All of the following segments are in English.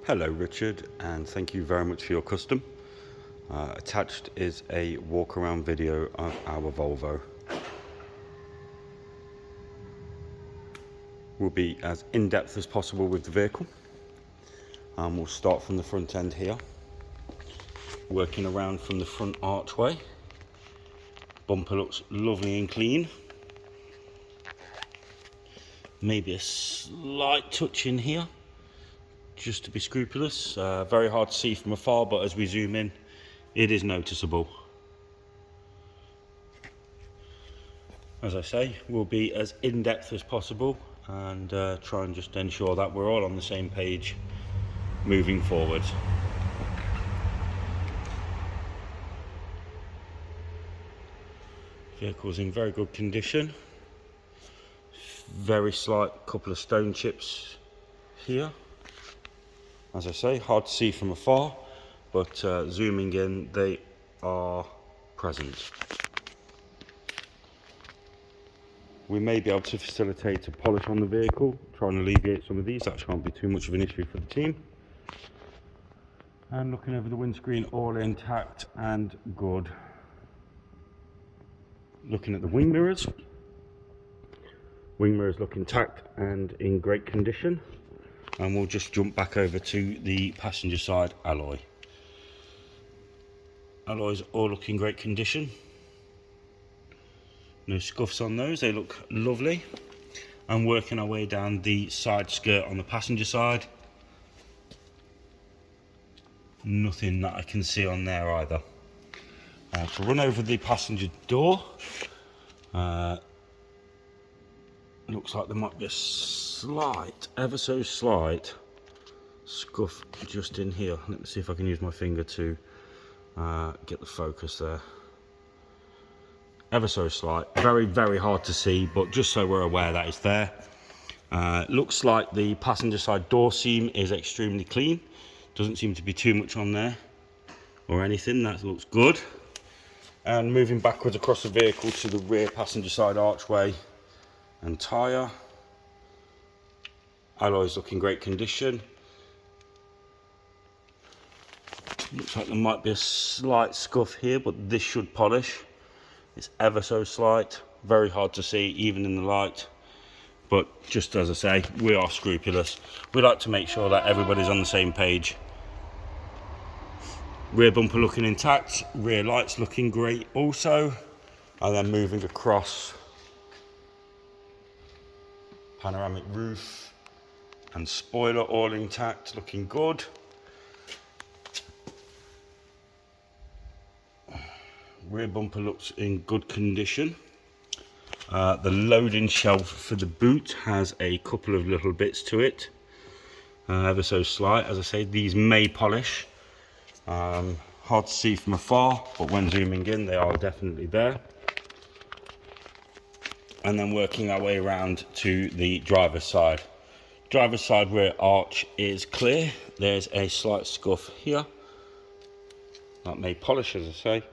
Hello Richard, and thank you very much for your custom. Attached is a walk around video of our Volvo. We'll be as in-depth as possible with the vehicle. We'll start from the front end here, working around from the front archway. Bumper looks lovely and clean. Maybe a slight touch in here, just to be scrupulous. Very hard to see from afar, but as we zoom in, it is noticeable. As I say, we'll be as in-depth as possible and try and just ensure that we're all on the same page moving forward. Vehicle's in very good condition. Very slight couple of stone chips here. As I say, hard to see from afar, but zooming in, they are present. We may be able to facilitate a polish on the vehicle, try and alleviate some of these. That shan't be too much of an issue for the team. And looking over the windscreen, all intact and good. Looking at the wing mirrors. Wing mirrors look intact and in great condition. And we'll just jump back over to the passenger side alloy. Alloys all look in great condition. No scuffs on those, they look lovely. And working our way down the side skirt on the passenger side. Nothing that I can see on there either. To run over the passenger door. Looks like there might be a slight, ever so slight, scuff just in here. Let me see if I can use my finger to get the focus there. Ever so slight, very, very hard to see, but just so we're aware that it's there. Looks like the passenger side door seam is extremely clean. Doesn't seem to be too much on there or anything. That looks good. And moving backwards across the vehicle to the rear passenger side archway and tyre. Alloys look in great condition. Looks like there might be a slight scuff here, but this should polish. It's ever so slight, very hard to see even in the light. But just as I say, we are scrupulous. We like to make sure that everybody's on the same page. Rear bumper looking intact, rear lights looking great also. And then moving across, panoramic roof and spoiler all intact, looking good. Rear bumper looks in good condition. The loading shelf for the boot has a couple of little bits to it, ever so slight. As I say, these may polish. Hard to see from afar, but when zooming in, they are definitely there. And then working our way around to the driver's side. Driver's side rear arch is clear. There's a slight scuff here. That may polish, as I say.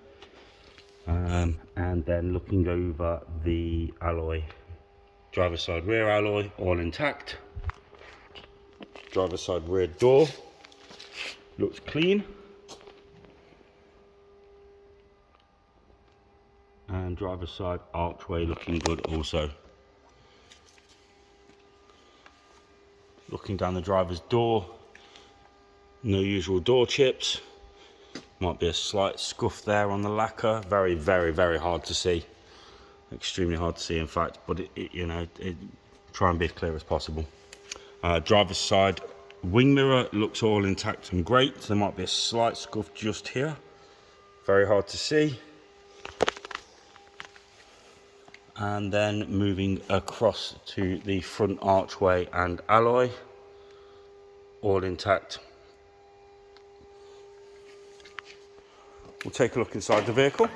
And then looking over the alloy. Driver's side rear alloy, all intact. Driver's side rear door looks clean. And driver's side archway looking good also. Looking down the driver's door, no usual door chips. Might be a slight scuff there on the lacquer. Very, very, very hard to see. Extremely hard to see, in fact. But try and be as clear as possible. Driver's side wing mirror looks all intact and great. There might be a slight scuff just here. Very hard to see. And then moving across to the front archway and alloy, all intact. We'll take a look inside the vehicle.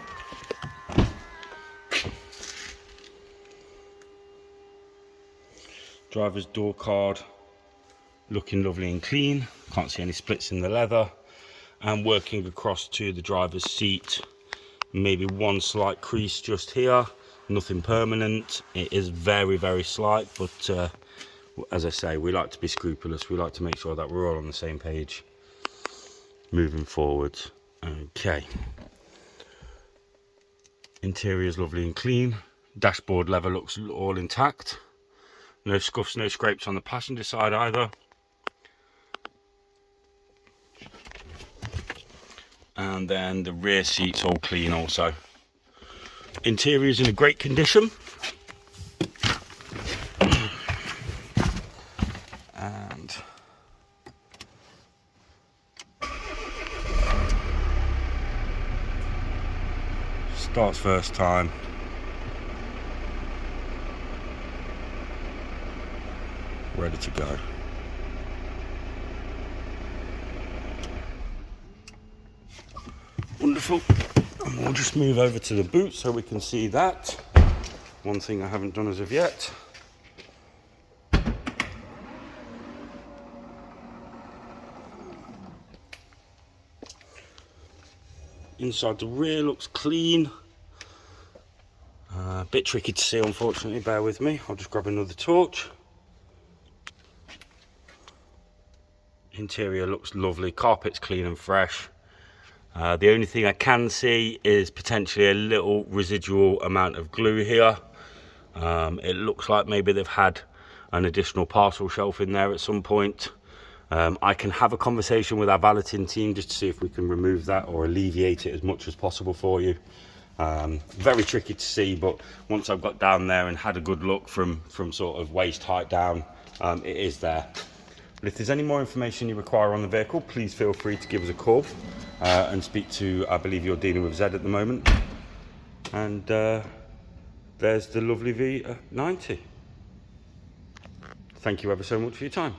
Driver's door card looking lovely and clean. Can't see any splits in the leather. And working across to the driver's seat, maybe one slight crease just here. Nothing permanent. It is very, very slight, but as I say, we like to be scrupulous. We like to make sure that we're all on the same page moving forward. Okay. Interior is lovely and clean. Dashboard leather looks all intact. No scuffs, no scrapes on the passenger side either. And then the rear seats all clean also. Interior is in a great condition. And starts first time. Ready to go. Wonderful. And we'll just move over to the boot so we can see that. One thing I haven't done as of yet. Inside the rear looks clean. A bit tricky to see, unfortunately, bear with me. I'll just grab another torch. Interior looks lovely, carpet's clean and fresh. The only thing I can see is potentially a little residual amount of glue here. It looks like maybe they've had an additional parcel shelf in there at some point. I can have a conversation with our valeting team just to see if we can remove that or alleviate it as much as possible for you. Very tricky to see, but once I've got down there and had a good look from sort of waist height down, it is there. But if there's any more information you require on the vehicle, please feel free to give us a call and speak to, I believe you're dealing with Zed at the moment. And there's the lovely V90. Thank you ever so much for your time.